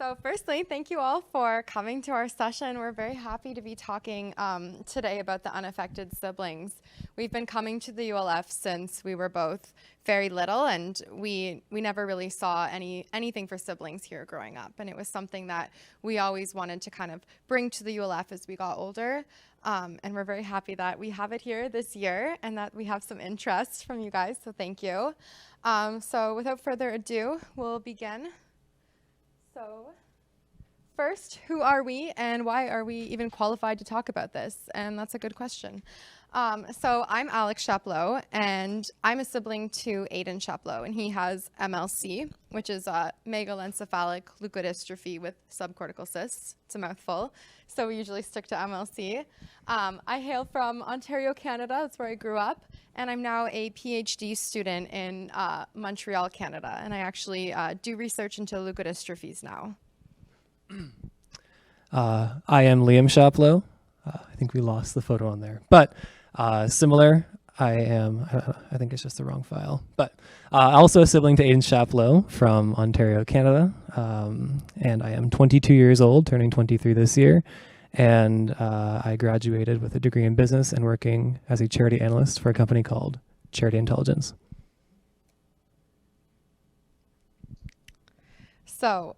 So firstly, thank you all for coming to our session. We're very happy to be talking today about the unaffected siblings. We've been coming to the ULF since we were both very little, and we never really saw anything for siblings here growing up. And it was something that we always wanted to kind of bring to the ULF as we got older. And we're very happy that we have it here this year and that we have some interest from you guys, so thank you. So without further ado, we'll begin. So first, who are we and why are we even qualified to talk about this? And that's a good question. So I'm Alex Chaplow, and I'm a sibling to Aiden Chaplow, and he has MLC, which is a megalencephalic leukodystrophy with subcortical cysts. It's a mouthful, so we usually stick to MLC. I hail from Ontario, Canada. That's where I grew up, and I'm now a PhD student in Montreal, Canada, and I actually do research into leukodystrophies now. I am Liam Chaplow. I think we lost the photo on there, but similar. I think it's just the wrong file, but also a sibling to Aiden Chaplow from Ontario, Canada. And I am 22 years old, turning 23 this year. And I graduated with a degree in business and working as a charity analyst for a company called Charity Intelligence. So,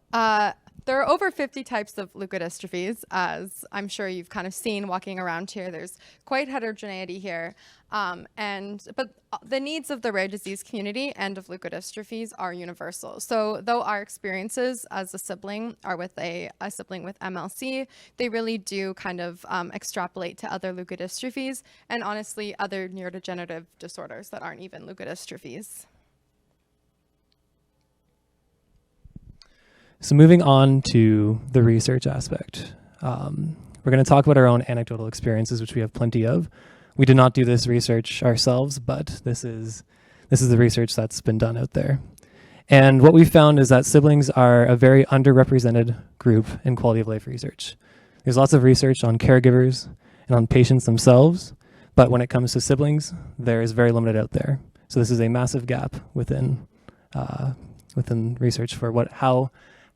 there are over 50 types of leukodystrophies, as I'm sure you've kind of seen walking around here. There's quite heterogeneity here. But the needs of the rare disease community and of leukodystrophies are universal. So though our experiences as a sibling are with a sibling with MLC, they really do kind of extrapolate to other leukodystrophies and honestly other neurodegenerative disorders that aren't even leukodystrophies. So moving on to the research aspect, we're going to talk about our own anecdotal experiences, which we have plenty of. We did not do this research ourselves, but this is the research that's been done out there. And what we found is that siblings are a very underrepresented group in quality of life research. There's lots of research on caregivers and on patients themselves, but when it comes to siblings, there is very limited out there. So this is a massive gap within research for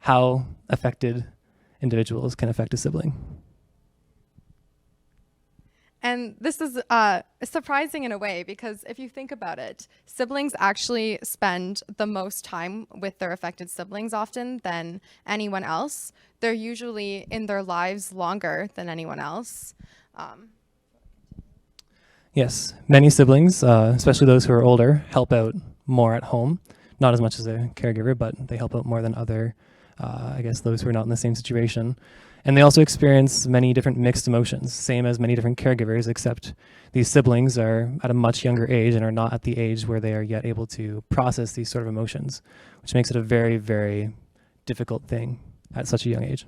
how affected individuals can affect a sibling. And this is surprising in a way, because if you think about it, siblings actually spend the most time with their affected siblings often than anyone else. They're usually in their lives longer than anyone else. Yes, many siblings, especially those who are older, help out more at home. Not as much as a caregiver, but they help out more than other those who are not in the same situation. And they also experience many different mixed emotions, same as many different caregivers, except these siblings are at a much younger age and are not at the age where they are yet able to process these sort of emotions, which makes it a very, very difficult thing at such a young age.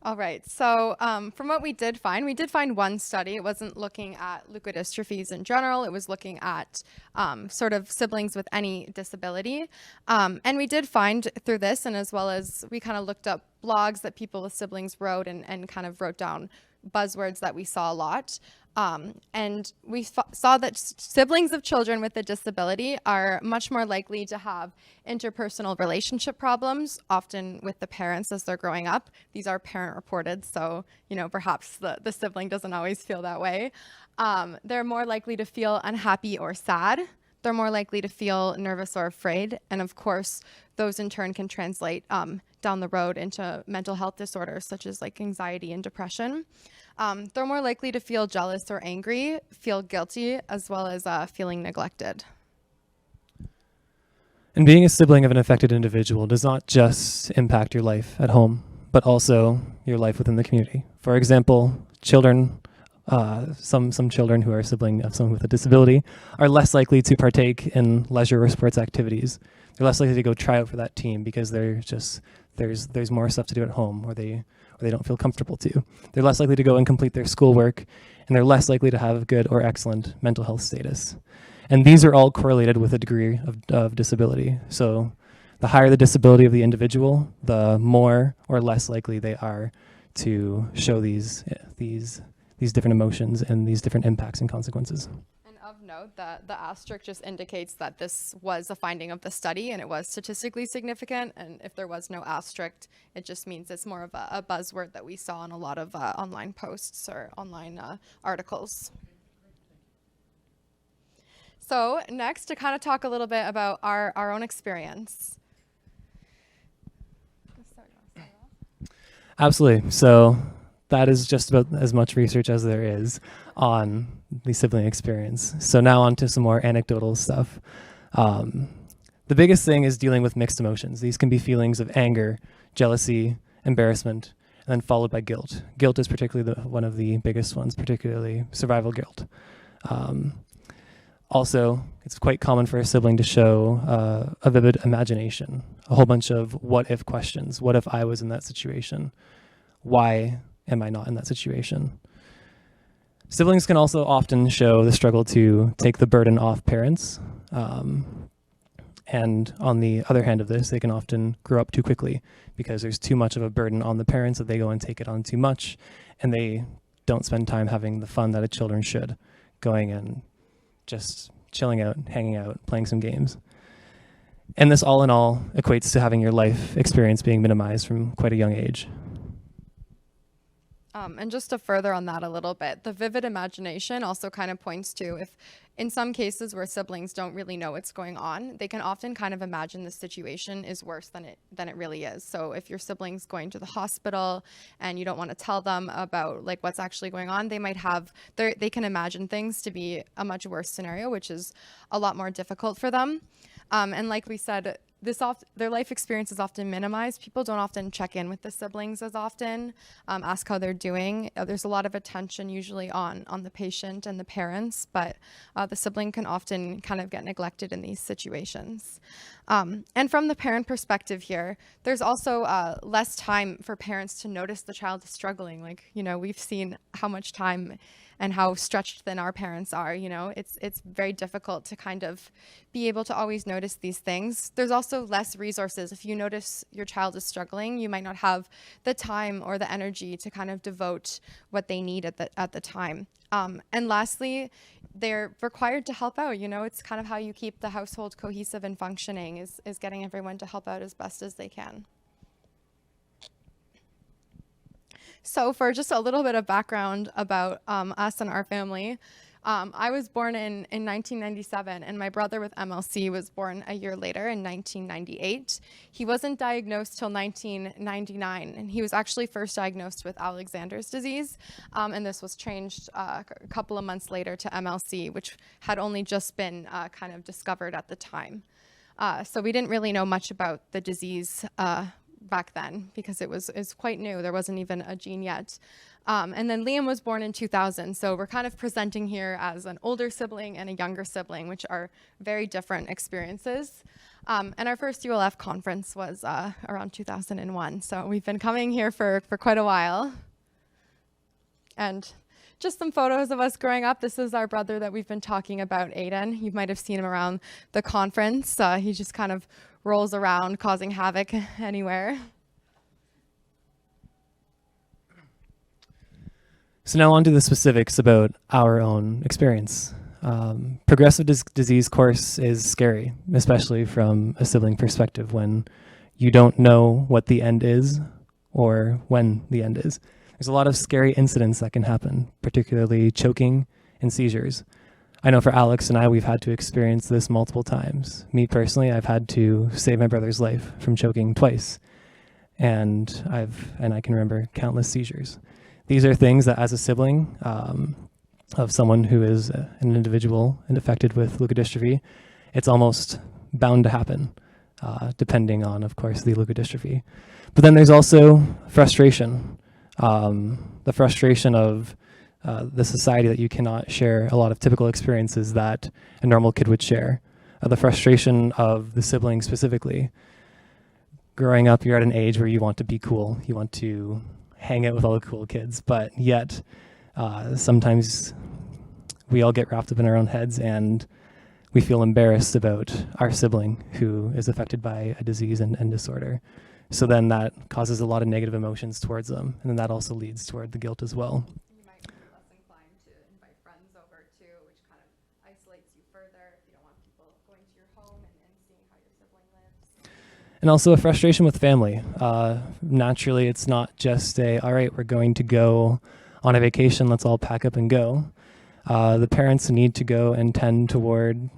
All right, so from what we did find one study. It wasn't looking at leukodystrophies in general. It was looking at sort of siblings with any disability. And we did find through this, and as well as we kind of looked up blogs that people with siblings wrote and kind of wrote down buzzwords that we saw a lot. And we saw that siblings of children with a disability are much more likely to have interpersonal relationship problems, often with the parents as they're growing up. These are parent reported, so perhaps the sibling doesn't always feel that way. They're more likely to feel unhappy or sad. They're more likely to feel nervous or afraid. And of course, those in turn can translate down the road into mental health disorders such as like anxiety and depression. They're more likely to feel jealous or angry, feel guilty, as well as feeling neglected. And being a sibling of an affected individual does not just impact your life at home, but also your life within the community. For example, children, some children who are a sibling of someone with a disability are less likely to partake in leisure or sports activities. They're less likely to go try out for that team because there's more stuff to do at home, or they don't feel comfortable to. They're less likely to go and complete their schoolwork, and they're less likely to have good or excellent mental health status. And these are all correlated with a degree of disability. So the higher the disability of the individual, the more or less likely they are to show these different emotions and these different impacts and consequences. And of note that the asterisk just indicates that this was a finding of the study and it was statistically significant. And if there was no asterisk, it just means it's more of a buzzword that we saw in a lot of online posts or online articles. So next, to kind of talk a little bit about our own experience. Absolutely. So that is just about as much research as there is on the sibling experience. So now on to some more anecdotal stuff. The biggest thing is dealing with mixed emotions. These can be feelings of anger, jealousy, embarrassment, and then followed by guilt. Guilt is particularly one of the biggest ones, particularly survival guilt. Also, it's quite common for a sibling to show a vivid imagination, a whole bunch of what-if questions. What if I was in that situation? Why am I not in that situation? Siblings can also often show the struggle to take the burden off parents. And on the other hand of this, they can often grow up too quickly because there's too much of a burden on the parents that they go and take it on too much, and they don't spend time having the fun that a children should, going and just chilling out, hanging out, playing some games. And this all in all equates to having your life experience being minimized from quite a young age. And just to further on that a little bit, the vivid imagination also kind of points to if in some cases where siblings don't really know what's going on, they can often kind of imagine the situation is worse than it really is. So if your sibling's going to the hospital and you don't want to tell them about like what's actually going on, they might have they can imagine things to be a much worse scenario, which is a lot more difficult for them. And like we said, their life experience is often minimized. People don't often check in with the siblings as often, ask how they're doing. There's a lot of attention usually on the patient and the parents, but the sibling can often kind of get neglected in these situations. And from the parent perspective here, there's also less time for parents to notice the child is struggling. Like, we've seen how much time and how stretched thin our parents are. It's very difficult to kind of be able to always notice these things. There's also less resources. If you notice your child is struggling, you might not have the time or the energy to kind of devote what they need at the time. And lastly, they're required to help out. It's kind of how you keep the household cohesive and functioning is getting everyone to help out as best as they can. So for just a little bit of background about us and our family, I was born in 1997, and my brother with MLC was born a year later in 1998. He wasn't diagnosed till 1999, and he was actually first diagnosed with Alexander's disease, and this was changed a couple of months later to MLC, which had only just been kind of discovered at the time. So we didn't really know much about the disease back then because it's quite new. There wasn't even a gene yet. And then Liam was born in 2000. So we're kind of presenting here as an older sibling and a younger sibling, which are very different experiences. And our first ULF conference was around 2001. So we've been coming here for quite a while. And just some photos of us growing up. This is our brother that we've been talking about, Aiden. You might have seen him around the conference. He just kind of rolls around causing havoc anywhere. So now on to the specifics about our own experience. Progressive disease course is scary, especially from a sibling perspective when you don't know what the end is or when the end is. There's a lot of scary incidents that can happen, particularly choking and seizures. I know for Alex and I, we've had to experience this multiple times. Me personally, I've had to save my brother's life from choking twice. And I can remember countless seizures. These are things that as a sibling of someone who is an individual and affected with leukodystrophy, it's almost bound to happen, depending on, of course, the leukodystrophy. But then there's also frustration. The frustration of the society that you cannot share a lot of typical experiences that a normal kid would share. The frustration of the sibling specifically. Growing up, you're at an age where you want to be cool. You want to hang out with all the cool kids, but yet sometimes we all get wrapped up in our own heads and we feel embarrassed about our sibling who is affected by a disease and disorder. So then that causes a lot of negative emotions towards them, and then that also leads toward the guilt as well. further, if you don't want people going to your home and seeing how your sibling lives. And also a frustration with family. Naturally, it's not just all right, we're going to go on a vacation, let's all pack up and go. The parents need to go and tend toward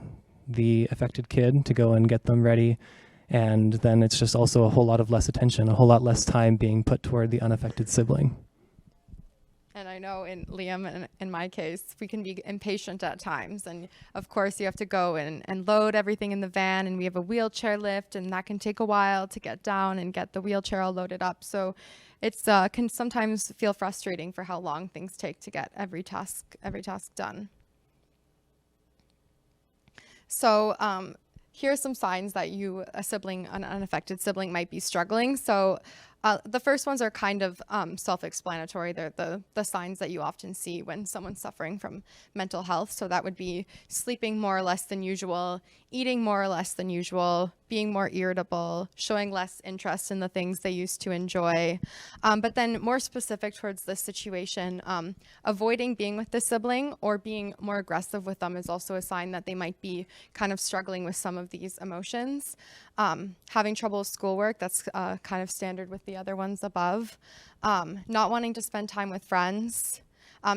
the affected kid to go and get them ready. And then it's just also a whole lot of less attention, a whole lot less time being put toward the unaffected sibling. And I know in Liam and in my case, we can be impatient at times. And of course, you have to go and load everything in the van. And we have a wheelchair lift, and that can take a while to get down and get the wheelchair all loaded up. So it's can sometimes feel frustrating for how long things take to get every task done. So here are some signs that an unaffected sibling, might be struggling. So the first ones are kind of self-explanatory. They're the signs that you often see when someone's suffering from mental health. So that would be sleeping more or less than usual, eating more or less than usual, being more irritable, showing less interest in the things they used to enjoy. But then more specific towards this situation, avoiding being with the sibling or being more aggressive with them is also a sign that they might be kind of struggling with some of these emotions. Having trouble with schoolwork, that's kind of standard with the other ones above. Not wanting to spend time with friends.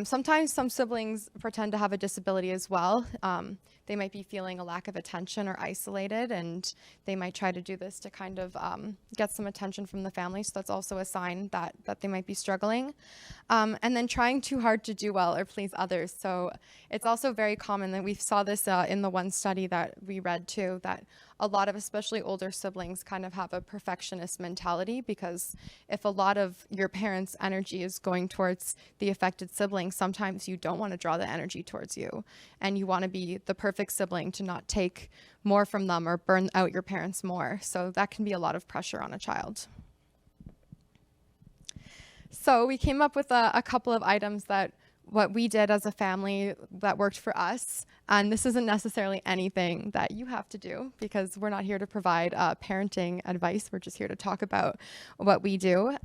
Sometimes some siblings pretend to have a disability as well. They might be feeling a lack of attention or isolated, and they might try to do this to kind of get some attention from the family. So that's also a sign that they might be struggling. And then trying too hard to do well or please others. So it's also very common that we saw this in the one study that we read too, that a lot of especially older siblings kind of have a perfectionist mentality, because if a lot of your parents' energy is going towards the affected sibling, sometimes you don't want to draw the energy towards you, and you want to be the perfect sibling to not take more from them or burn out your parents more. So that can be a lot of pressure on a child. So we came up with a couple of items that what we did as a family that worked for us. And this isn't necessarily anything that you have to do, because we're not here to provide parenting advice. We're just here to talk about what we do.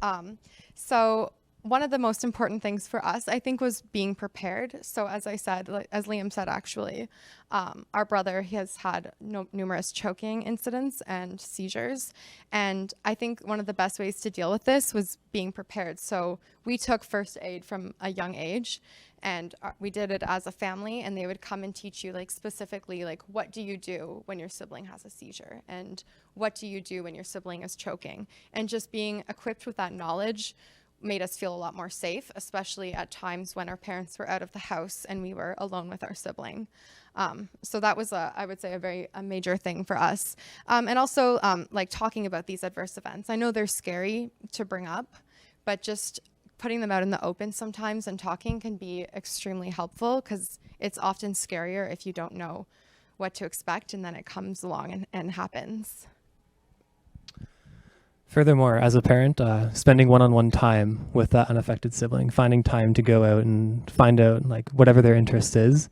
So one of the most important things for us, I think, was being prepared. So as I said, as Liam said, actually, our brother, he has had numerous choking incidents and seizures. And I think one of the best ways to deal with this was being prepared. So we took first aid from a young age, and we did it as a family, and they would come and teach you specifically, what do you do when your sibling has a seizure? And what do you do when your sibling is choking? And just being equipped with that knowledge made us feel a lot more safe, especially at times when our parents were out of the house and we were alone with our sibling. So that was, I would say, a major thing for us. And also, talking about these adverse events. I know they're scary to bring up, but just putting them out in the open sometimes and talking can be extremely helpful, because it's often scarier if you don't know what to expect and then it comes along and happens. Furthermore, as a parent, spending one-on-one time with that unaffected sibling, finding time to go out and find out whatever their interest is,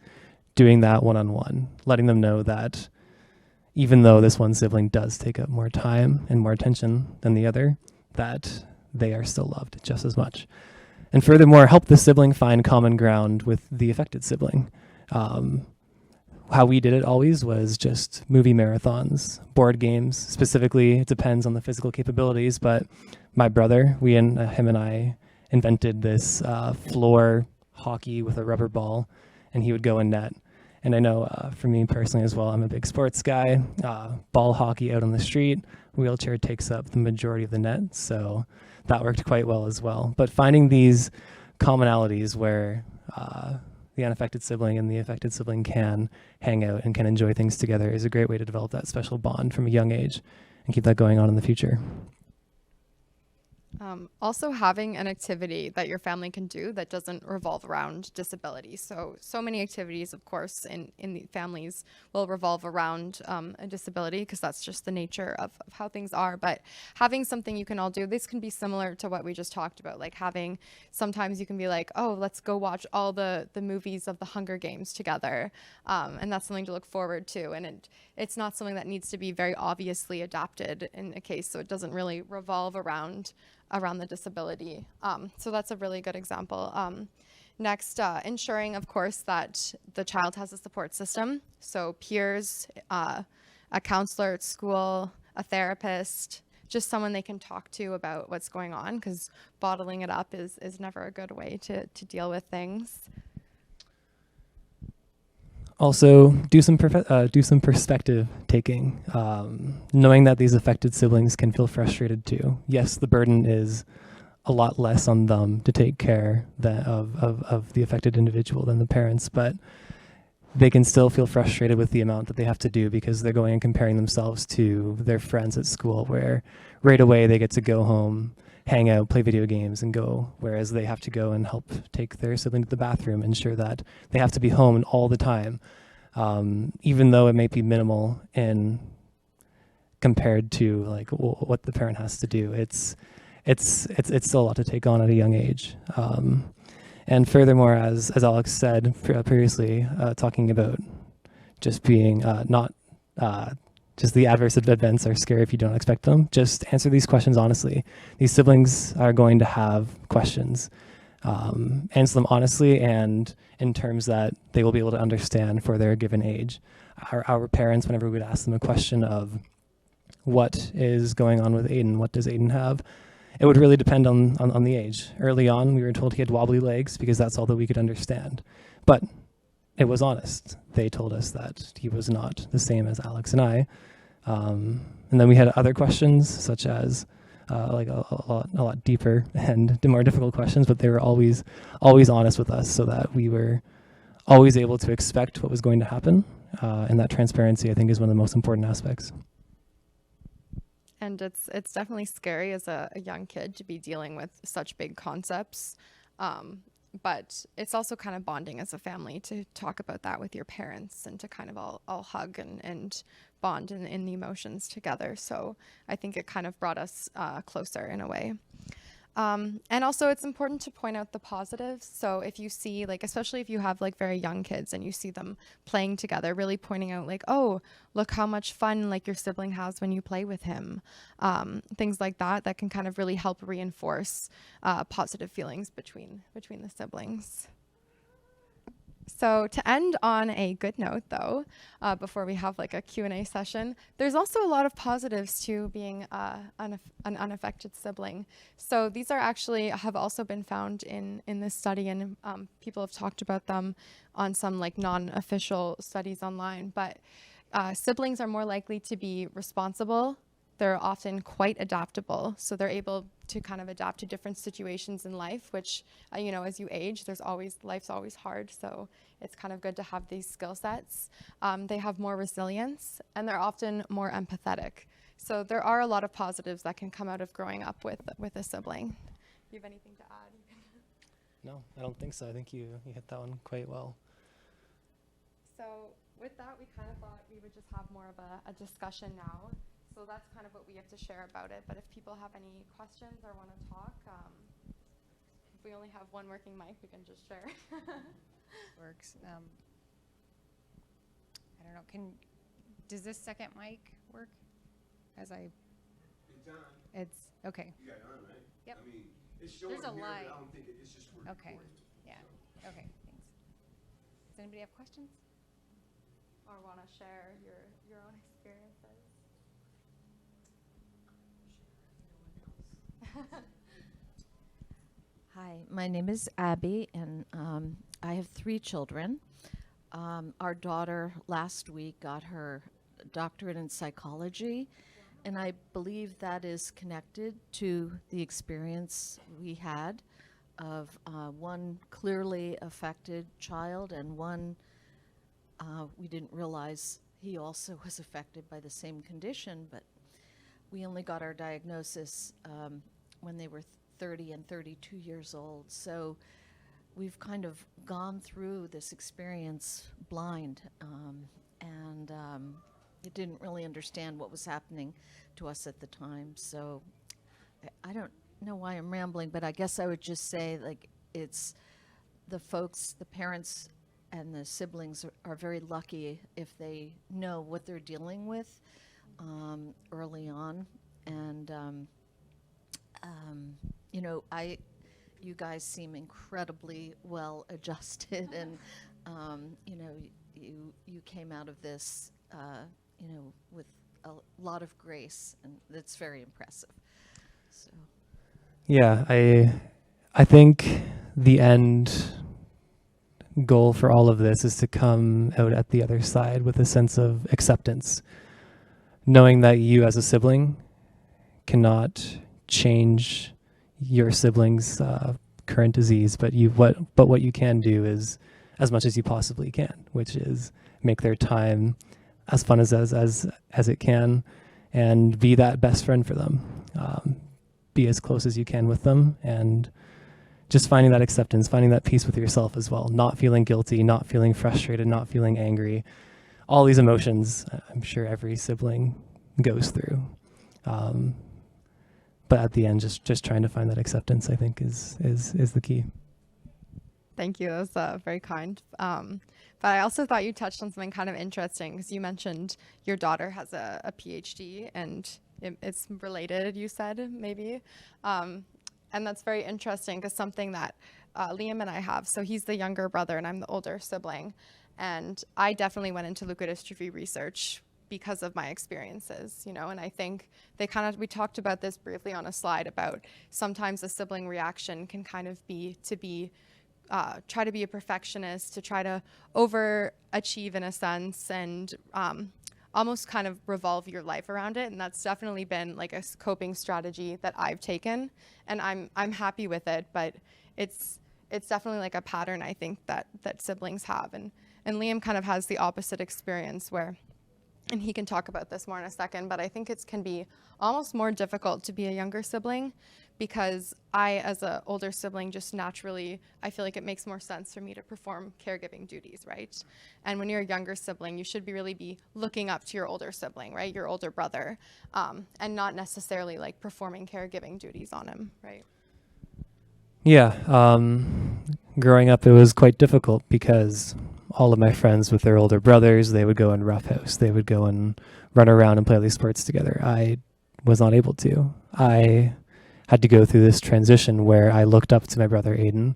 doing that one-on-one, letting them know that even though this one sibling does take up more time and more attention than the other, that they are still loved just as much. And furthermore, help the sibling find common ground with the affected sibling. How we did it always was just movie marathons, board games. Specifically, it depends on the physical capabilities, but my brother, him and I invented this floor hockey with a rubber ball, and he would go and net. And I know for me personally as well, I'm a big sports guy. Ball hockey out on the street, wheelchair takes up the majority of the net, so that worked quite well as well. But finding these commonalities where the unaffected sibling and the affected sibling can hang out and can enjoy things together is a great way to develop that special bond from a young age and keep that going on in the future. Also having an activity that your family can do that doesn't revolve around disability. So many activities, of course, in the families will revolve around a disability, because that's just the nature of how things are. But having something you can all do, this can be similar to what we just talked about, sometimes you can be oh, let's go watch all the movies of the Hunger Games together. And that's something to look forward to. And it's not something that needs to be very obviously adapted in a case, so it doesn't really revolve around the disability. So that's a really good example. Next, ensuring, of course, that the child has a support system. So peers, a counselor at school, a therapist, just someone they can talk to about what's going on, because bottling it up is never a good way to deal with things. Also, do some perspective taking, knowing that these affected siblings can feel frustrated too. Yes, the burden is a lot less on them to take care of the affected individual than the parents, but they can still feel frustrated with the amount that they have to do because they're going and comparing themselves to their friends at school, where right away they get to go home, hang out, play video games, and go, whereas they have to go and help take their sibling to the bathroom, ensure that they have to be home all the time, even though it may be minimal in compared to like what the parent has to do. It's still a lot to take on at a young age. And furthermore, as Alex said previously, talking about just being not just the adverse events are scary if you don't expect them. Just answer these questions honestly. These siblings are going to have questions. Answer them honestly and in terms that they will be able to understand for their given age. Our parents, whenever we would ask them a question of what is going on with Aiden, what does Aiden have, it would really depend on the age. Early on, we were told he had wobbly legs because that's all that we could understand. But it was honest. They told us that he was not the same as Alex and I. And then we had other questions, such as like a lot deeper and more difficult questions, but they were always honest with us so that we were always able to expect what was going to happen. And that transparency, I think, is one of the most important aspects. And it's definitely scary as a young kid to be dealing with such big concepts. But it's also kind of bonding as a family to talk about that with your parents and to kind of all hug and bond in the emotions together. So I think it kind of brought us closer in a way. And also it's important to point out the positives. So if you see, like, especially if you have like very young kids and you see them playing together, really pointing out like, oh, look how much fun like your sibling has when you play with him. Things like that can kind of really help reinforce positive feelings between the siblings. So to end on a good note, though, before we have like a Q&A session, there's also a lot of positives to being an unaffected sibling. So these are actually have also been found in this study, and people have talked about them on some like non-official studies online. But siblings are more likely to be responsible. They're often quite adaptable, so they're able to kind of adapt to different situations in life, which, as you age, life's always hard, so it's kind of good to have these skill sets. They have more resilience, and they're often more empathetic. So there are a lot of positives that can come out of growing up with a sibling. Do you have anything to add? No, I don't think so. I think you hit that one quite well. So with that, we kind of thought we would just have more of a discussion now. So that's kind of what we have to share about it. But if people have any questions or want to talk, if we only have one working mic, we can just share. Works. I don't know. Does this second mic work? It's on. It's okay. You got it on, right? Yep. I mean, it's showing There's a here, light. but I don't think it's just for Okay. recording. Yeah. So. Okay. Thanks. Does anybody have questions? Or want to share your own experiences? Hi, my name is Abby, and I have 3 children. Our daughter last week got her doctorate in psychology, and I believe that is connected to the experience we had of one clearly affected child and one we didn't realize he also was affected by the same condition, but we only got our diagnosis when they were 30 and 32 years old. So we've kind of gone through this experience blind and didn't really understand what was happening to us at the time. So I don't know why I'm rambling, but I guess I would just say, like, it's the folks, the parents and the siblings are very lucky if they know what they're dealing with early on. And I you guys seem incredibly well adjusted, and you know, you came out of this, you know, with a lot of grace, and that's very impressive. So. Yeah, I think the end goal for all of this is to come out at the other side with a sense of acceptance, knowing that you as a sibling cannot change your sibling's current disease, but what you can do is as much as you possibly can, which is make their time as fun as it can, and be that best friend for them. Be as close as you can with them, and just finding that acceptance, finding that peace with yourself as well, not feeling guilty, not feeling frustrated, not feeling angry. All these emotions, I'm sure every sibling goes through. But at the end, just trying to find that acceptance, I think, is the key. Thank you. That was very kind. But I also thought you touched on something kind of interesting, because you mentioned your daughter has a PhD, and it's related, you said, maybe. And that's very interesting, because something that Liam and I have, so he's the younger brother and I'm the older sibling. And I definitely went into leukodystrophy research because of my experiences, you know, and I think we talked about this briefly on a slide about sometimes a sibling reaction can kind of be to try to be a perfectionist, to try to overachieve in a sense, and almost kind of revolve your life around it. And that's definitely been like a coping strategy that I've taken, and I'm happy with it, but it's definitely like a pattern I think that siblings have. And Liam kind of has the opposite experience where, and he can talk about this more in a second, but I think it can be almost more difficult to be a younger sibling, because I, as an older sibling, just naturally, I feel like it makes more sense for me to perform caregiving duties, right? And when you're a younger sibling, you should really be looking up to your older sibling, right? Your older brother, and not necessarily like performing caregiving duties on him, right? Yeah, growing up, it was quite difficult because all of my friends with their older brothers, they would go and roughhouse. They would go and run around and play all these sports together. I was not able to. I had to go through this transition where I looked up to my brother Aiden,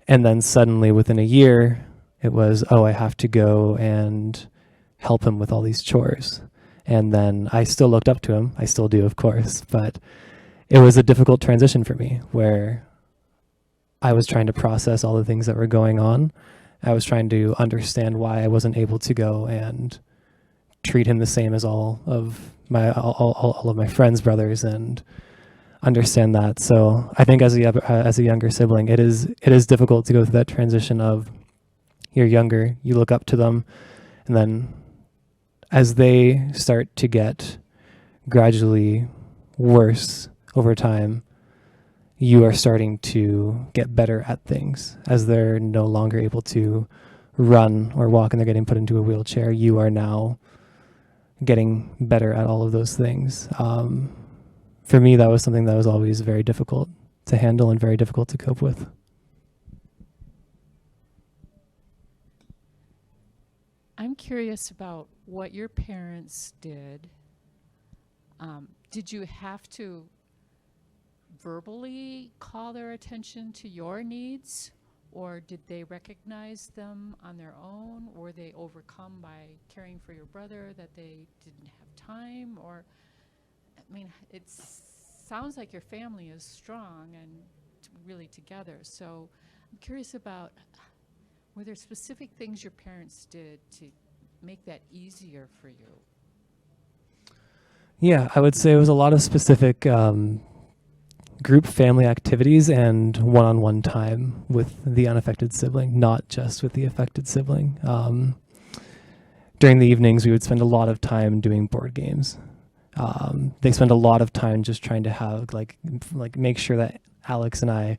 and then suddenly within a year, it was, I have to go and help him with all these chores. And then I still looked up to him. I still do, of course, but it was a difficult transition for me where I was trying to process all the things that were going on. I was trying to understand why I wasn't able to go and treat him the same as all of my friends' brothers, and understand that. So I think as a younger sibling, it is difficult to go through that transition of you're younger, you look up to them, and then as they start to get gradually worse over time, you are starting to get better at things. As they're no longer able to run or walk and they're getting put into a wheelchair, you are now getting better at all of those things. For me, that was something that was always very difficult to handle and very difficult to cope with. I'm curious about what your parents did. Did you have to verbally call their attention to your needs, or did they recognize them on their own? Were they overcome by caring for your brother that they didn't have time? Or, I mean, it sounds like your family is strong and really together. So I'm curious about, were there specific things your parents did to make that easier for you? Yeah, I would say it was a lot of specific group family activities and one-on-one time with the unaffected sibling, not just with the affected sibling. During the evenings, we would spend a lot of time doing board games. They spend a lot of time just trying to have like make sure that Alex and I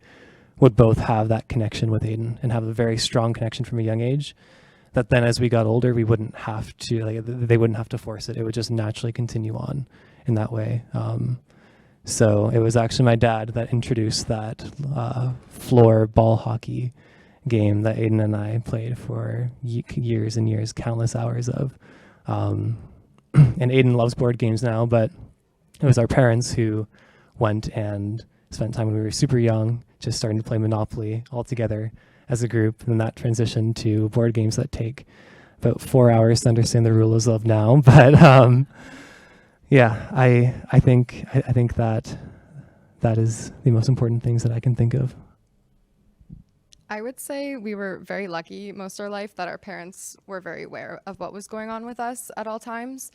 would both have that connection with Aiden and have a very strong connection from a young age, that then as we got older, we wouldn't have to, they wouldn't have to force it. It would just naturally continue on in that way. So it was actually my dad that introduced that floor ball hockey game that Aiden and I played for years and years, countless hours of. And Aiden loves board games now, but it was our parents who went and spent time when we were super young just starting to play Monopoly all together as a group, and that transitioned to board games that take about 4 hours to understand the rules of now. But yeah, I think that is the most important things that I can think of. I would say we were very lucky most of our life that our parents were very aware of what was going on with us at all times.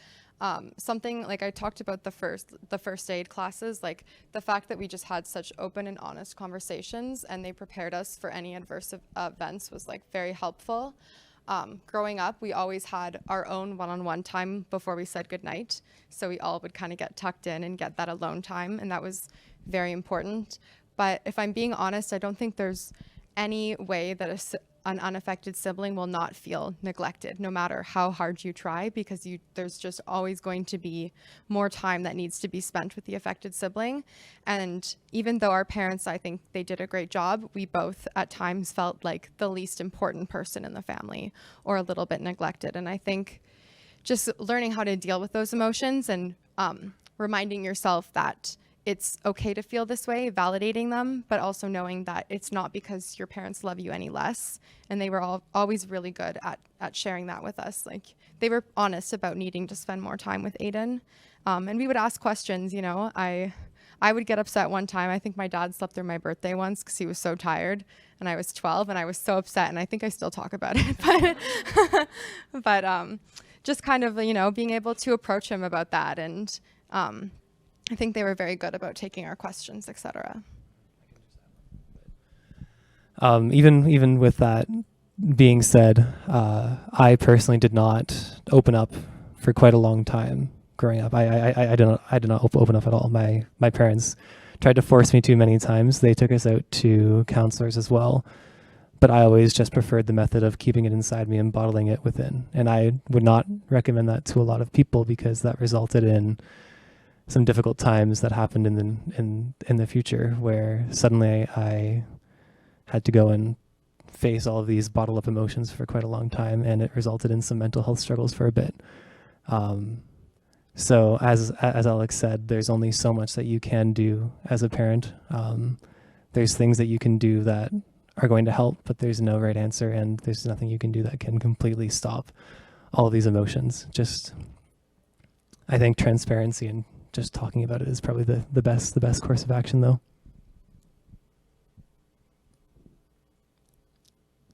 Something like I talked about the first aid classes, like the fact that we just had such open and honest conversations and they prepared us for any adverse events was like very helpful. Growing up, we always had our own one-on-one time before we said goodnight. So we all would kind of get tucked in and get that alone time, and that was very important. But if I'm being honest, I don't think there's any way that an unaffected sibling will not feel neglected, no matter how hard you try, because there's just always going to be more time that needs to be spent with the affected sibling. And even though our parents, I think they did a great job, we both at times felt like the least important person in the family or a little bit neglected. And I think just learning how to deal with those emotions and reminding yourself that it's okay to feel this way, validating them, but also knowing that it's not because your parents love you any less. And they were always really good at sharing that with us. Like, they were honest about needing to spend more time with Aiden. And we would ask questions, you know. I would get upset one time. I think my dad slept through my birthday once because he was so tired. And I was 12 and I was so upset. And I think I still talk about it. But just kind of, you know, being able to approach him about that. And I think they were very good about taking our questions, etc. Even with that being said, I personally did not open up for quite a long time growing up. I did not open up at all. My parents tried to force me to many times. They took us out to counselors as well, but I always just preferred the method of keeping it inside me and bottling it within. And I would not recommend that to a lot of people because that resulted in some difficult times that happened in the future, where suddenly I had to go and face all of these bottled up emotions for quite a long time, and it resulted in some mental health struggles for a bit. So as Alex said, there's only so much that you can do as a parent. There's things that you can do that are going to help, but there's no right answer, and there's nothing you can do that can completely stop all of these emotions. Just, I think transparency and just talking about it is probably the best course of action, though.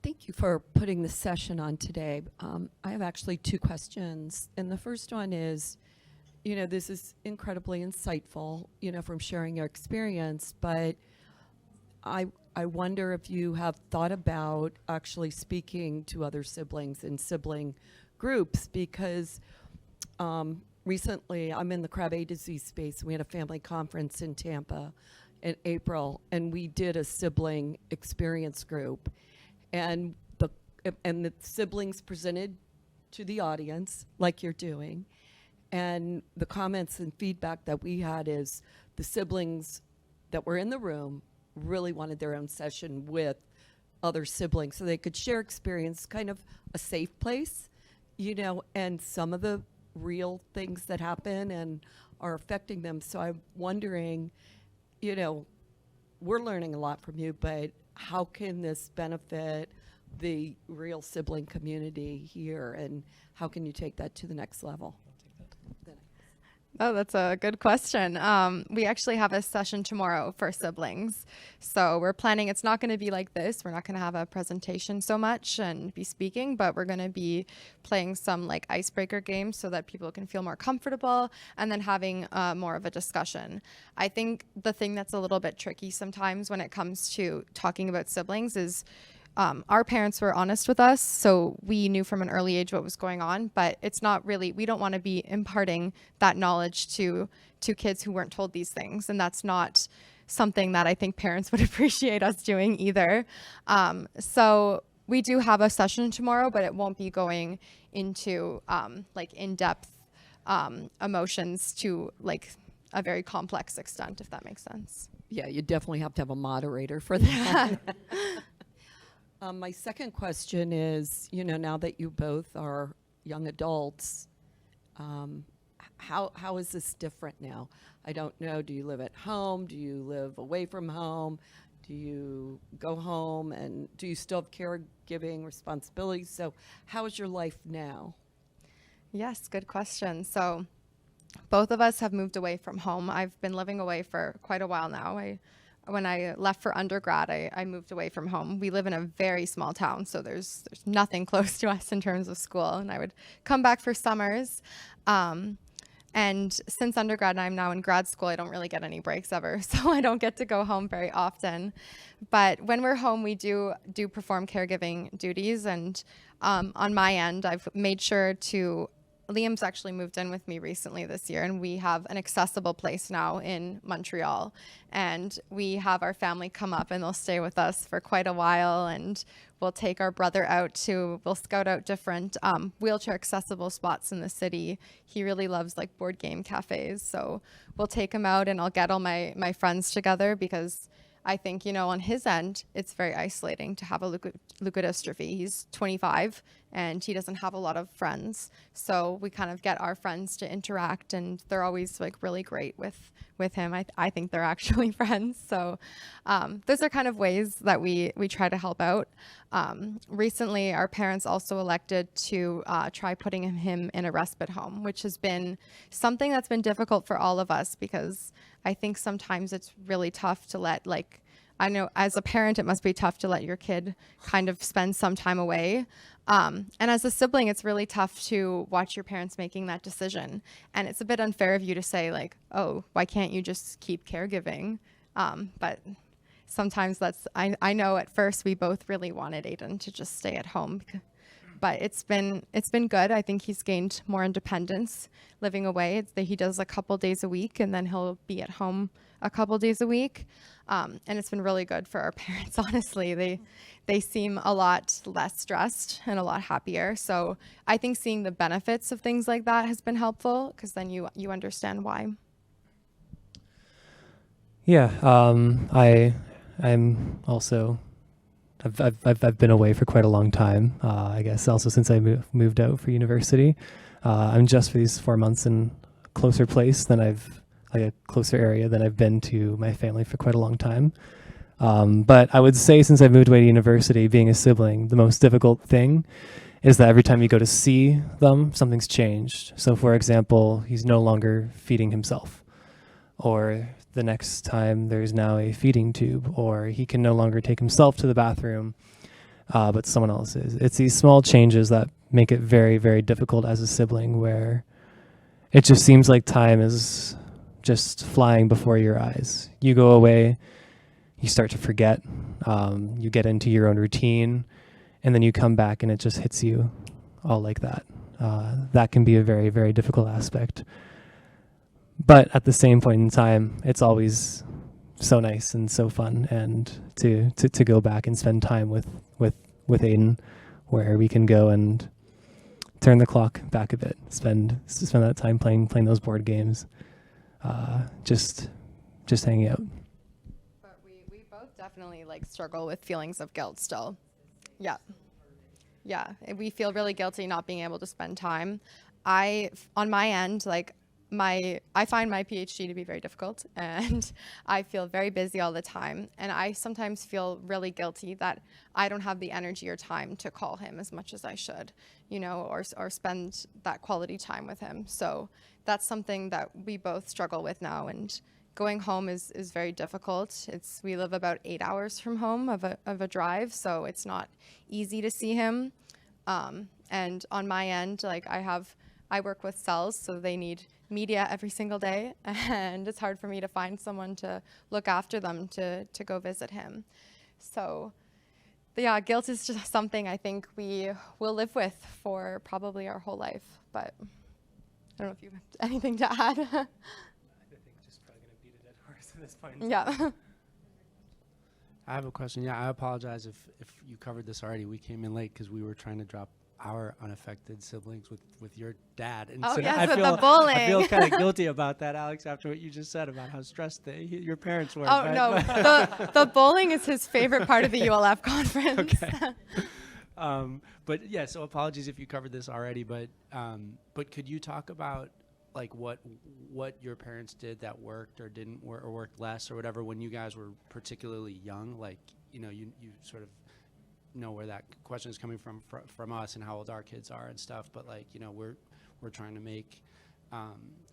Thank you for putting this session on today. I have actually two questions. And the first one is, you know, this is incredibly insightful, you know, from sharing your experience, but I wonder if you have thought about actually speaking to other siblings in sibling groups, because recently, I'm in the Crab A disease space. We had a family conference in Tampa in April, and we did a sibling experience group. And the siblings presented to the audience, like you're doing. And the comments and feedback that we had is the siblings that were in the room really wanted their own session with other siblings so they could share experience, kind of a safe place, you know, and some of the real things that happen and are affecting them. So I'm wondering, you know, we're learning a lot from you, but how can this benefit the real sibling community here, and how can you take that to the next level? Oh, that's a good question. We actually have a session tomorrow for siblings. So we're planning, it's not going to be like this. We're not going to have a presentation so much and be speaking, but we're going to be playing some like icebreaker games so that people can feel more comfortable, and then having more of a discussion. I think the thing that's a little bit tricky sometimes when it comes to talking about siblings is our parents were honest with us, so we knew from an early age what was going on, but it's not really, we don't want to be imparting that knowledge to kids who weren't told these things, and that's not something that I think parents would appreciate us doing either. So we do have a session tomorrow, but it won't be going into like in-depth emotions to like a very complex extent, if that makes sense. Yeah, you definitely have to have a moderator for that. My second question is, you know, now that you both are young adults, how is this different now? I don't know. Do you live at home? Do you live away from home? Do you go home, and do you still have caregiving responsibilities? So how is your life now? Yes, good question. So both of us have moved away from home. I've been living away for quite a while now. When I left for undergrad, I moved away from home. We live in a very small town, so there's nothing close to us in terms of school. And I would come back for summers. And since undergrad, and I'm now in grad school, I don't really get any breaks ever, so I don't get to go home very often. But when we're home, we do perform caregiving duties. And on my end, I've made sure to Liam's actually moved in with me recently this year, and we have an accessible place now in Montreal. And we have our family come up, and they'll stay with us for quite a while. And we'll take our brother out we'll scout out different wheelchair accessible spots in the city. He really loves like board game cafes. So we'll take him out, and I'll get all my friends together, because I think, on his end, it's very isolating to have a leukodystrophy. He's 25 and he doesn't have a lot of friends. So we kind of get our friends to interact, and they're always like really great with him. I think they're actually friends. So those are kind of ways that we try to help out. Recently, our parents also elected to try putting him in a respite home, which has been something that's been difficult for all of us, because I think sometimes it's really tough to let, I know as a parent, it must be tough to let your kid kind of spend some time away. And as a sibling, it's really tough to watch your parents making that decision. And it's a bit unfair of you to say oh, why can't you just keep caregiving? But sometimes I know at first we both really wanted Aiden to just stay at home, but it's been good. I think he's gained more independence living away. He does a couple days a week, and then he'll be at home a couple days a week. And it's been really good for our parents, honestly. They seem a lot less stressed and a lot happier. So I think seeing the benefits of things like that has been helpful, because then you understand why. Yeah, I'm also, I've been away for quite a long time. I guess also since I moved out for university. I'm just for these 4 months in a closer place than a closer area than I've been to my family for quite a long time. But I would say, since I've moved away to university, being a sibling, the most difficult thing is that every time you go to see them, something's changed. So for example, he's no longer feeding himself, or the next time there's now a feeding tube, or he can no longer take himself to the bathroom, but someone else is. It's these small changes that make it very, very difficult as a sibling, where it just seems like time is just flying before your eyes. You go away, you start to forget, you get into your own routine, and then you come back and it just hits you all like that. That can be a very, very difficult aspect. But at the same point in time, it's always so nice and so fun, and to go back and spend time with Aiden, where we can go and turn the clock back a bit, spend that time playing those board games, just hanging out. But we both definitely struggle with feelings of guilt still. Yeah, we feel really guilty not being able to spend time. On my end, I find my PhD to be very difficult, and I feel very busy all the time. And I sometimes feel really guilty that I don't have the energy or time to call him as much as I should, or spend that quality time with him. So that's something that we both struggle with now. And going home is very difficult. We live about 8 hours from home of a drive, so it's not easy to see him. And on my end, I work with cells, so they need media every single day, and it's hard for me to find someone to look after them to go visit him. So yeah, guilt is just something I think we will live with for probably our whole life. But I don't know if you have anything to add. I think just probably going to beat a dead horse at this point. Yeah. I have a question. Yeah, I apologize if you covered this already. We came in late because we were trying to drop our unaffected siblings with your dad. And Oh, so yes, I with feel, the bullying. I feel kind of guilty about that, Alex, after what you just said about how stressed your parents were. Oh, but- no, the bowling is his favorite part of the ULF conference. Okay. But yeah, so apologies if you covered this already, but could you talk about like what your parents did that worked or didn't work or worked less or whatever when you guys were particularly young? Like, you know, you sort of know where that question is coming from us and how old our kids are and stuff. But like, you know, we're trying to make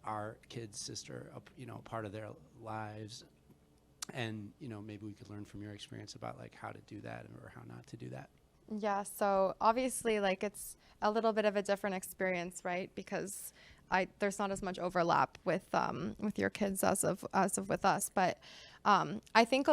our kid's sister you know, part of their lives. And, you know, maybe we could learn from your experience about like how to do that or how not to do that. Yeah, so obviously, like, it's a little bit of a different experience, right? Because there's not as much overlap with your kids as of with us. But I think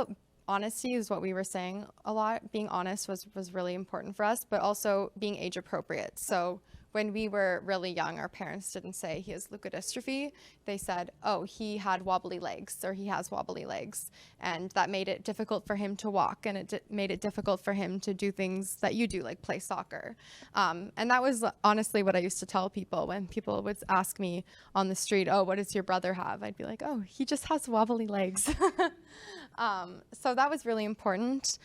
honesty is what we were saying a lot. Being honest was really important for us, but also being age appropriate. So when we were really young, our parents didn't say he has leukodystrophy. They said, oh, he had wobbly legs, or he has wobbly legs. And that made it difficult for him to walk, and it made it difficult for him to do things that you do, like play soccer. And that was honestly what I used to tell people when people would ask me on the street, oh, what does your brother have? I'd be like, oh, he just has wobbly legs. So that was really important.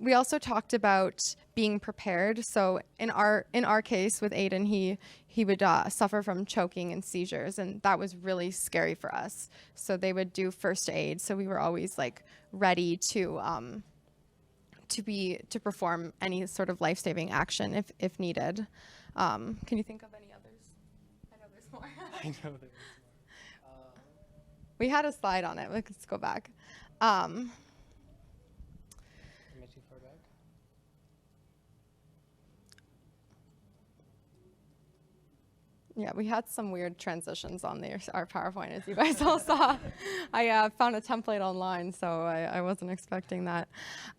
We also talked about being prepared. So in our case with Aiden, he would suffer from choking and seizures, and that was really scary for us. So they would do first aid. So we were always like ready to perform any sort of life-saving action if needed. Can you think of any others? I know there's more. I know there is more. We had a slide on it. Let's go back. Am I too far back? Yeah, we had some weird transitions on our PowerPoint, as you guys all saw. I found a template online, so I wasn't expecting that.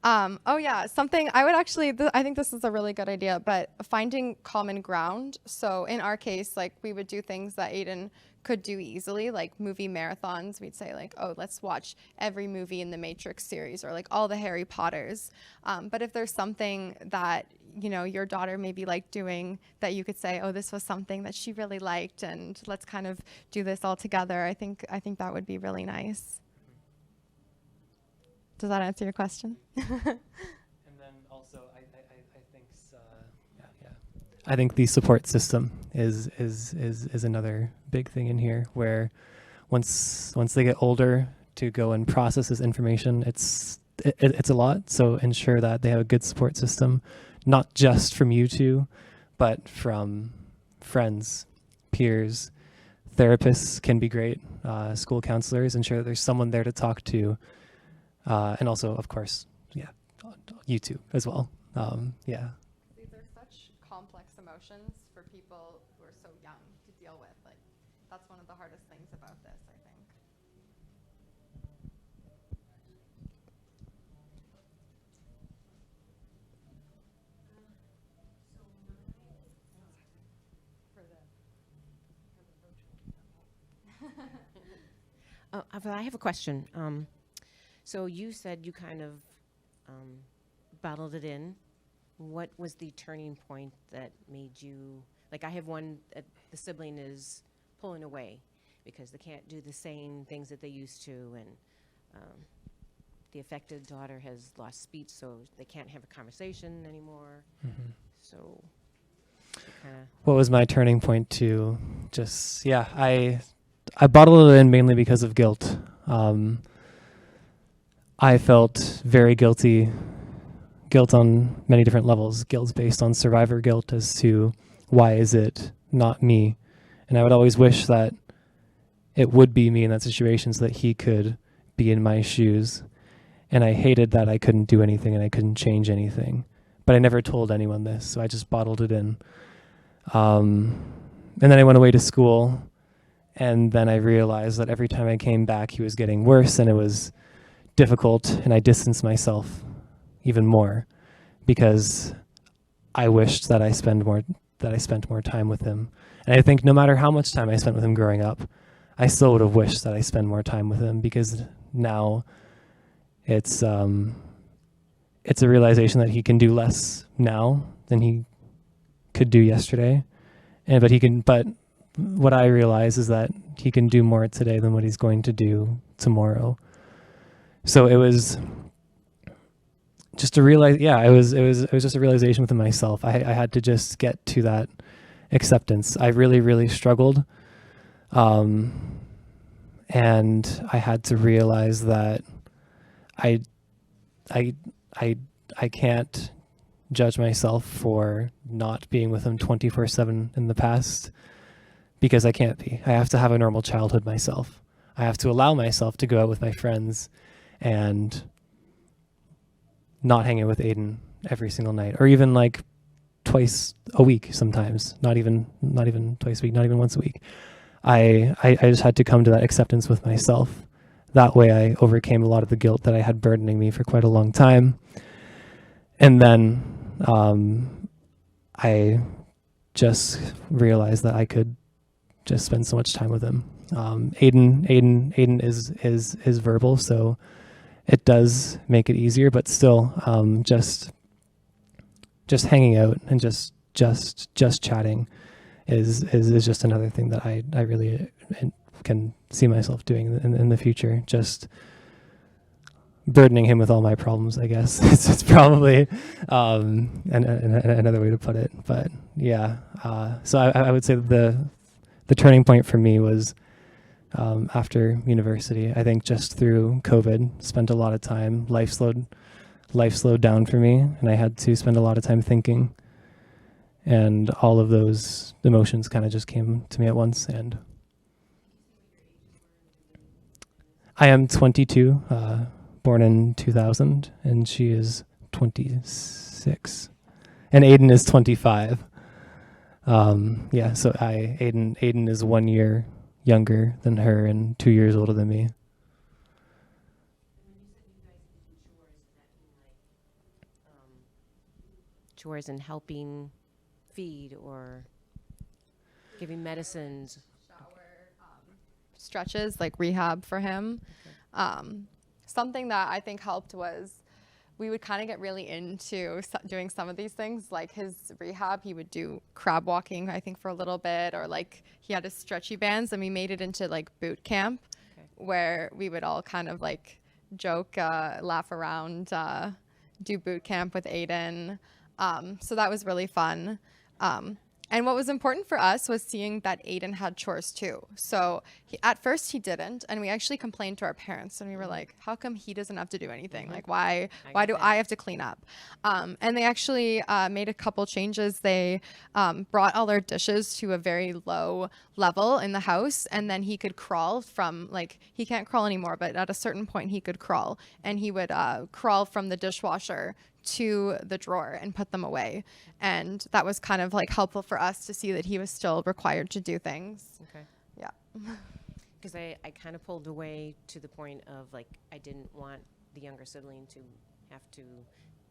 Oh yeah, something I would actually, I think this is a really good idea, but finding common ground. So in our case, like, we would do things that Aiden could do easily, like movie marathons. We'd say like, oh, let's watch every movie in the Matrix series, or like all the Harry Potters. But if there's something that, you know, your daughter may be like doing that you could say, oh, this was something that she really liked, and let's kind of do this all together. I think that would be really nice. Does that answer your question? And then also, I think I think the support system is another big thing in here, where once they get older, to go and process this information, it's a lot. So ensure that they have a good support system, not just from you two, but from friends, peers, therapists can be great, school counselors. Ensure that there's someone there to talk to, and also, of course, you two as well. Yeah. These are such complex emotions for people who are so young to deal with. Like, that's one of the hardest things about this, I think. I have a question. So you said you kind of bottled it in. What was the turning point that made you, like, I have one, the sibling is pulling away because they can't do the same things that they used to, and the affected daughter has lost speech, so they can't have a conversation anymore. Mm-hmm. So kind of. What was my turning point to just, I bottled it in mainly because of guilt. I felt very guilty. Guilt on many different levels. Guilt based on survivor guilt as to why is it not me? And I would always wish that it would be me in that situation so that he could be in my shoes. And I hated that I couldn't do anything and I couldn't change anything. But I never told anyone this, so I just bottled it in. And then I went away to school, and then I realized that every time I came back, he was getting worse, and it was difficult, and I distanced myself even more because I wished that I spent more time with him. And I think no matter how much time I spent with him growing up, I still would have wished that I spent more time with him, because now it's a realization that he can do less now than he could do yesterday. But what I realize is that he can do more today than what he's going to do tomorrow. So it was just to realize, it was just a realization within myself. I had to just get to that acceptance. I really, really struggled And I had to realize that I can't judge myself for not being with him 24/7 in the past, because I can't be. I have to have a normal childhood myself. I have to allow myself to go out with my friends and not hang out with Aiden every single night, or even like twice a week sometimes, not even twice a week, not even once a week. I just had to come to that acceptance with myself. That way I overcame a lot of the guilt that I had burdening me for quite a long time. And then I just realized that I could just spend so much time with him. Aiden is verbal, so it does make it easier, but still, just hanging out and just chatting is just another thing that I really can see myself doing in the future. Just burdening him with all my problems, I guess. It's probably another way to put it. But yeah, so I would say that the turning point for me was after university. I think just through COVID, spent a lot of time. Life slowed down for me, and I had to spend a lot of time thinking. And all of those emotions kind of just came to me at once. And I am 22, born in 2000, and she is 26, and Aiden is 25. Yeah, so Aiden is 1 year younger than her and 2 years older than me. Chores and helping feed or giving medicines. Stretches, like rehab for him. Something that I think helped was we would kind of get really into doing some of these things, like his rehab. He would do crab walking, I think, for a little bit, or like he had his stretchy bands, and we made it into like boot camp, where we would all kind of like joke, laugh around, do boot camp with Aiden. So that was really fun. And what was important for us was seeing that Aiden had chores too. So at first he didn't, and we actually complained to our parents, and we were like, how come he doesn't have to do anything? Like, why do I have to clean up? And they actually made a couple changes. They brought all our dishes to a very low level in the house, and then he could crawl from, like, he can't crawl anymore, but at a certain point he could crawl, and he would crawl from the dishwasher to the drawer and put them away. And that was kind of like helpful for us to see that he was still required to do things. Okay. Yeah. Because I kind of pulled away to the point of, like, I didn't want the younger sibling to have to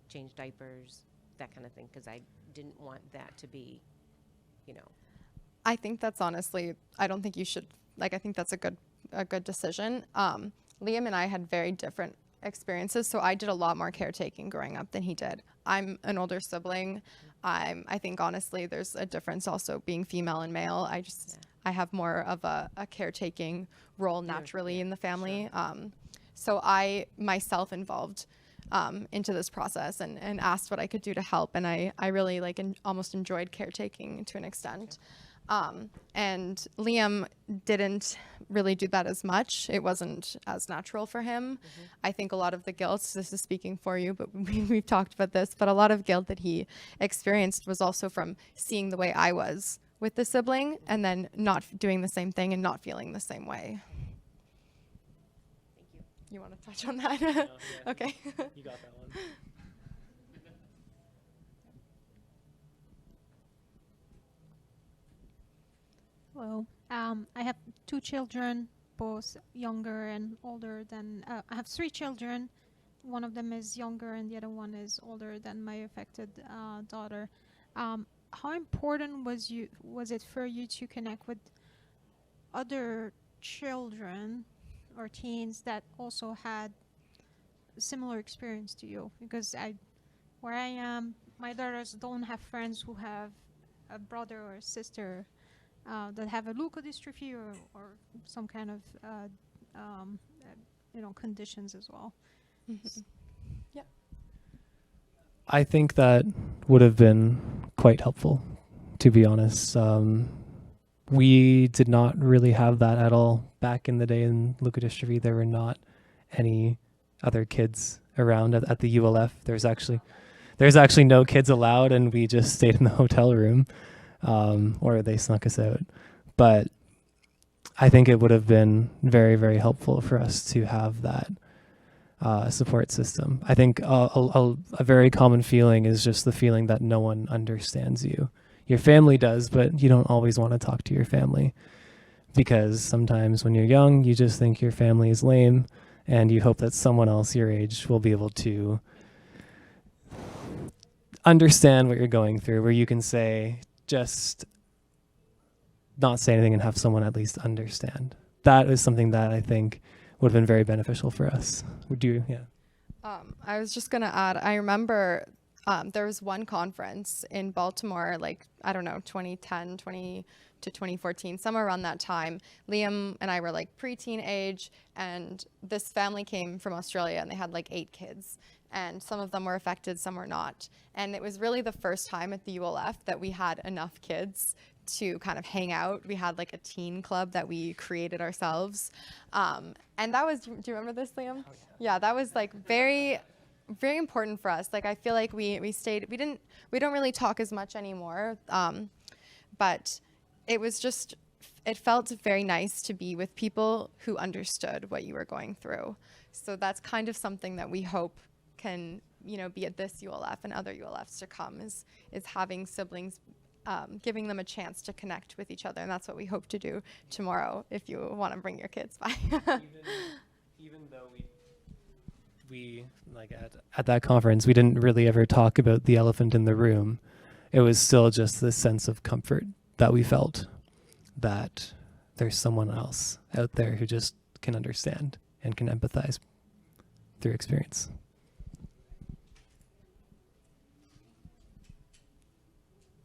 change diapers, that kind of thing, because I didn't want that to be, you know. I think that's honestly, I don't think you should, like, I think that's a good decision. Liam and I had very different experiences, so I did a lot more caretaking growing up than he did. I'm an older sibling. I think honestly there's a difference also being female and male. I have more of a caretaking role naturally in the family. So I myself involved into this process and asked what I could do to help, and I really almost enjoyed caretaking to an extent. And Liam didn't really do that as much. It wasn't as natural for him. I think a lot of the guilt, this is speaking for you, but we've talked about this, but a lot of guilt that he experienced was also from seeing the way I was with the sibling and then not doing the same thing and not feeling the same way. Thank you. You want to touch on that? Yeah. Okay. You got that one. Hello. I have two children, both younger and older than. I have three children. One of them is younger, and the other one is older than my affected daughter. How important was it for you to connect with other children or teens that also had a similar experience to you? Because where I am, my daughters don't have friends who have a brother or a sister that have a leukodystrophy or some kind of conditions as well. Mm-hmm. Yeah. I think that would have been quite helpful, to be honest. we did not really have that at all. Back in the day in leukodystrophy, there were not any other kids around at the ULF. There's actually no kids allowed, and we just stayed in the hotel room, or they snuck us out. But I think it would have been very, very helpful for us to have that support system. I think a very common feeling is just the feeling that no one understands you. Your family does, but you don't always want to talk to your family, because sometimes when you're young, you just think your family is lame, and you hope that someone else your age will be able to understand what you're going through, where you can say, just not say anything and have someone at least understand. That is something that I think would have been very beneficial for us. Would you? Yeah. I was just going to add, I remember there was one conference in Baltimore, like, I don't know, 2010, to 2014, somewhere around that time. Liam and I were like preteen age, and this family came from Australia, and they had like 8 kids. And some of them were affected, some were not. And it was really the first time at the ULF that we had enough kids to kind of hang out. We had like a teen club that we created ourselves. And that was, do you remember this, Liam? Oh, yeah, that was like very, very important for us. Like, I feel like we don't really talk as much anymore. But it was just, it felt very nice to be with people who understood what you were going through. So that's kind of something that we hope can, be at this ULF and other ULFs to come, is having siblings, giving them a chance to connect with each other. And that's what we hope to do tomorrow, if you want to bring your kids by. even though we like at that conference, we didn't really ever talk about the elephant in the room. It was still just this sense of comfort that we felt, that there's someone else out there who just can understand and can empathize through experience.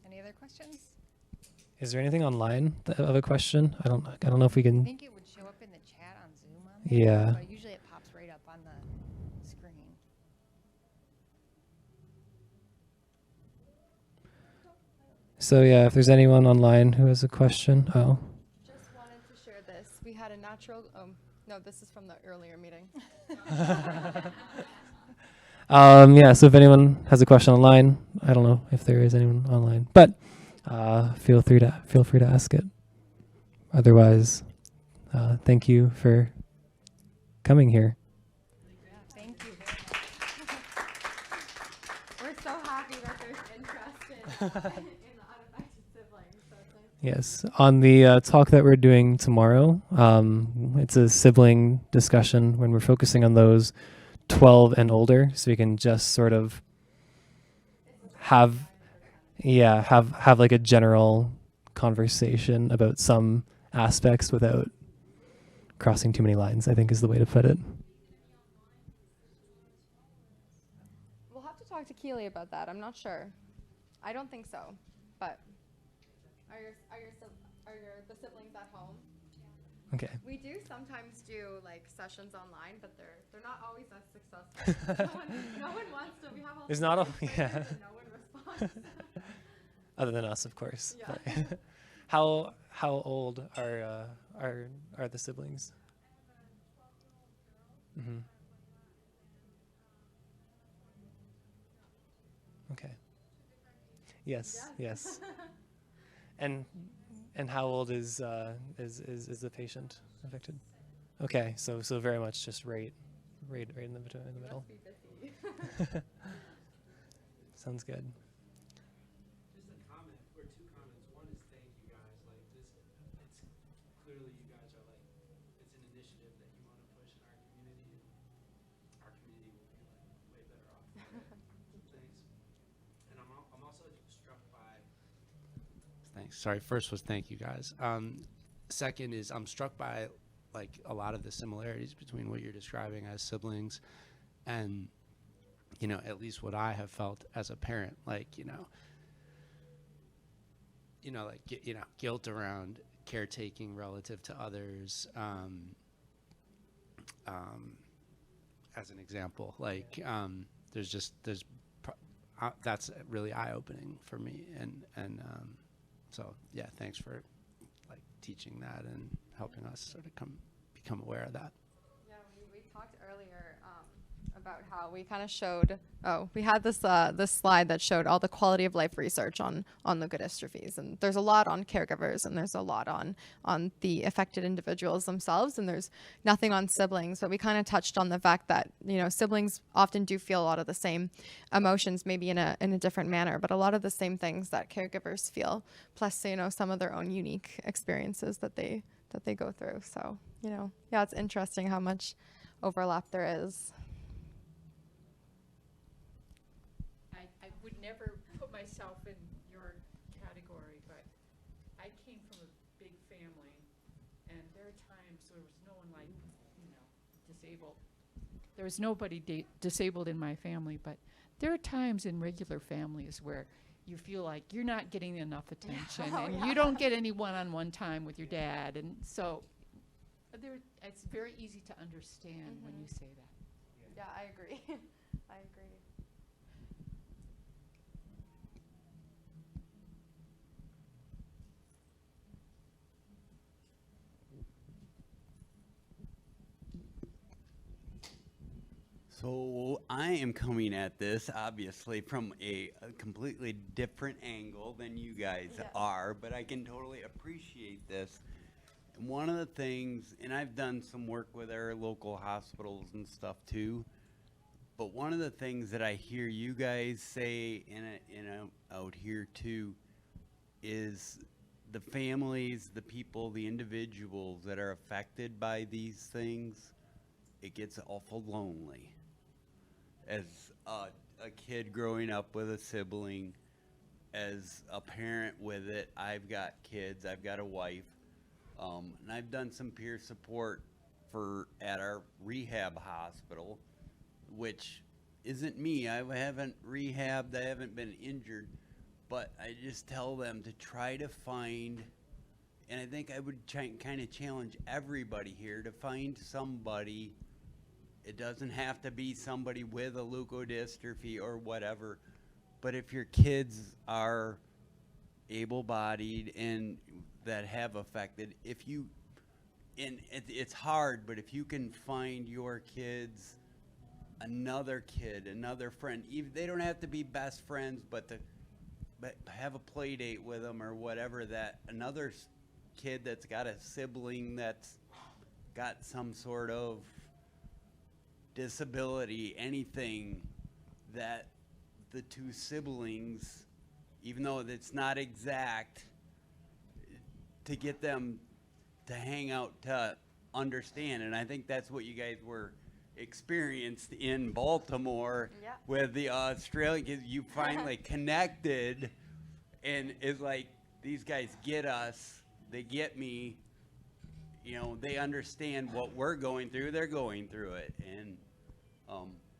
Any other questions? Is there anything online of a question? I don't know if we I can. think it would show up in the chat on Zoom on there. Yeah. But usually it pops right up on the screen. So yeah, if there's anyone online who has a question. Oh. Just wanted to share this. We had a natural, no, this is from the earlier meeting. Yeah, so if anyone has a question online, I don't know if there is anyone online, but feel free to ask it. Otherwise, thank you for coming here. Thank you. We're so happy that there's interest in the unaffected siblings. So it's nice. Yes, on the talk that we're doing tomorrow, it's a sibling discussion when we're focusing on those 12 and older, so we can just sort of have like a general conversation about some aspects without crossing too many lines, I think is the way to put it. We'll have to talk to Keely about that. I'm not sure. I don't think so, but are the siblings at home? Okay. We do sometimes do like sessions online, but they're not always as successful. no one wants to. We have all There's these not a- great yeah. players and no one responds. Other than us, of course. Yeah. But how old are the siblings? Mm-hmm. Okay. Yes. And how old is the patient affected? Okay, so very much just right in the middle. Must be busy. Sounds good. Just a comment or 2 comments. One is thank you guys. Like this, it's clearly you guys are like, it's an initiative that you want to push in our community, and our community will be like way better off. Thanks. And I'm also struck by. Thanks. Sorry. First was thank you guys. Second is I'm struck by like a lot of the similarities between what you're describing as siblings and, at least what I have felt as a parent, like, guilt around caretaking relative to others. As an example, like, that's really eye-opening for me. And so, yeah, thanks for like teaching that and helping us sort of become aware of that. Yeah, we talked earlier about how we kind of showed. Oh, we had this this slide that showed all the quality of life research on leukodystrophies, and there's a lot on caregivers, and there's a lot on the affected individuals themselves, and there's nothing on siblings. But we kind of touched on the fact that siblings often do feel a lot of the same emotions, maybe in a different manner, but a lot of the same things that caregivers feel. Plus, some of their own unique experiences that they go through. So yeah, it's interesting how much overlap there is. I would never put myself in your category, but I came from a big family, and there are times there was no one like, disabled. There was nobody disabled in my family, but there are times in regular families where you feel like you're not getting enough attention, and you don't get any one-on-one time with your dad, and so it's very easy to understand when you say that. Yeah, I agree. I agree. So I am coming at this obviously from a completely different angle than you guys are, but I can totally appreciate this. And one of the things, and I've done some work with our local hospitals and stuff too, but one of the things that I hear you guys say and out here too is the families, the people, the individuals that are affected by these things, it gets awful lonely. As a kid growing up with a sibling, as a parent with it, I've got kids, I've got a wife, and I've done some peer support at our rehab hospital, which isn't me. I haven't rehabbed, I haven't been injured, but I just tell them to try to find, and I think I would kind of challenge everybody here to find somebody. It doesn't have to be somebody with a leukodystrophy or whatever, but if your kids are able-bodied and that have affected, it's hard, but if you can find your kids another kid, another friend, even they don't have to be best friends, but have a play date with them or whatever, that another kid that's got a sibling that's got some sort of disability, anything, that the two siblings, even though it's not exact, to get them to hang out, to understand. And I think that's what you guys were experienced in Baltimore with the Australian. You finally connected, and it's like, these guys get us, they get me, they understand what we're going through, they're going through it. And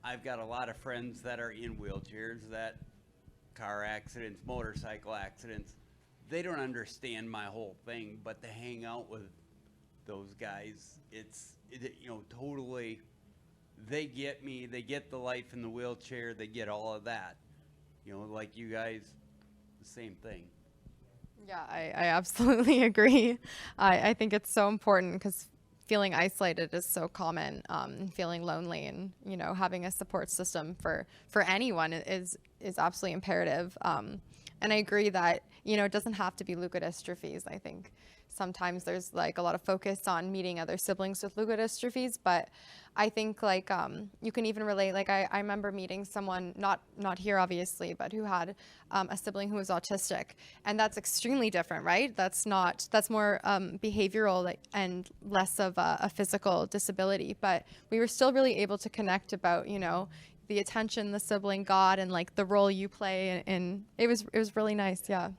I've got a lot of friends that are in wheelchairs, that car accidents, motorcycle accidents, they don't understand my whole thing, but to hang out with those guys, totally, they get me, they get the life in the wheelchair, they get all of that. Like you guys, the same thing. Yeah, I absolutely agree. I think it's so important because feeling isolated is so common. Feeling lonely, and having a support system for anyone is absolutely imperative. And I agree that it doesn't have to be leukodystrophies. I think sometimes there's like a lot of focus on meeting other siblings with leukodystrophies, but I think like you can even relate. Like I remember meeting someone, not here obviously, but who had a sibling who was autistic, and that's extremely different, right? That's more behavioral and less of a physical disability, but we were still really able to connect about the attention the sibling got and like the role you play, and it was really nice. Yeah.